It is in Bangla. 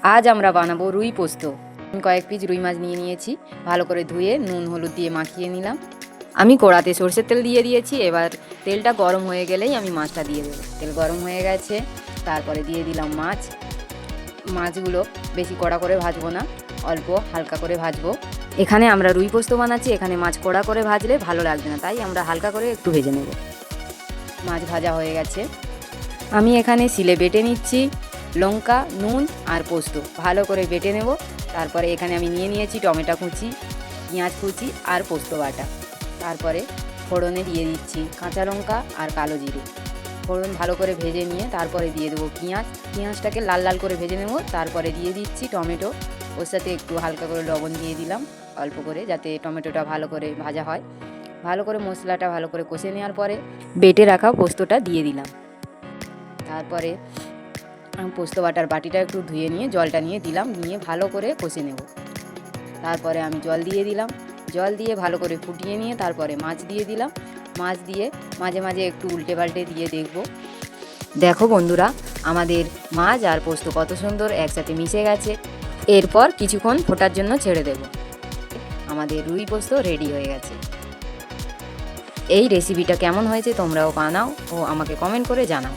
আজ আমরা বানাবো রুই পোস্ত। কয়েক পিস রুই মাছ নিয়ে নিয়েছি, ভালো করে ধুয়ে নুন হলুদ দিয়ে মাখিয়ে নিলাম। আমি কড়াতে সরষের তেল দিয়ে দিয়েছি। এবার তেলটা গরম হয়ে গেলেই আমি মাছটা দিয়ে দেবো। তেল গরম হয়ে গেছে, তারপরে দিয়ে দিলাম মাছ। মাছগুলো বেশি কড়া করে ভাজবো না, অল্প হালকা করে ভাজবো। এখানে আমরা রুই পোস্ত বানাচ্ছি, এখানে মাছ কড়া করে ভাজলে ভালো লাগবে না, তাই আমরা হালকা করে একটু ভেজে নেব। মাছ ভাজা হয়ে গেছে, আমি এখানে শিলে বেটে নিচ্ছি। লঙ্কা, নুন আর পোস্ত ভালো করে বেটে নেব। তারপরে এখানে আমি নিয়ে নিয়েছি টমেটো কুচি, পেঁয়াজ কুচি আর পোস্ত বাটা। তারপরে ফোড়নে দিয়ে দিচ্ছি কাঁচা লঙ্কা আর কালো জিরে। ফোড়ন ভালো করে ভেজে নিয়ে তারপরে দিয়ে দেবো পেঁয়াজটাকে লাল লাল করে ভেজে নেব। তারপরে দিয়ে দিচ্ছি টমেটো, ওর সাথে একটু হালকা করে লবণ দিয়ে দিলাম অল্প করে, যাতে টমেটোটা ভালো করে ভাজা হয়। ভালো করে মশলাটা ভালো করে কষে নেওয়ার পরে বেটে রাখা পোস্তটা দিয়ে দিলাম। তারপরে পোস্ত বাটার বাটিটা একটু ধুয়ে নিয়ে জলটা নিয়ে দিলাম, নিয়ে ভালো করে কষে নেব। তারপরে আমি জল দিয়ে দিলাম, জল দিয়ে ভালো করে ফুটিয়ে নিয়ে তারপরে মাছ দিয়ে দিলাম। মাছ দিয়ে মাঝে মাঝে একটু উল্টে পাল্টে দিয়ে দেখব। দেখো বন্ধুরা, আমাদের মাছ আর পোস্ত কত সুন্দর একসাথে মিশে গেছে। এরপর কিছুক্ষণ ফোটার জন্য ছেড়ে দেব। আমাদের রুই পোস্ত রেডি হয়ে গেছে। এই রেসিপিটা কেমন হয়েছে তোমরাও বানাও ও আমাকে কমেন্ট করে জানাও।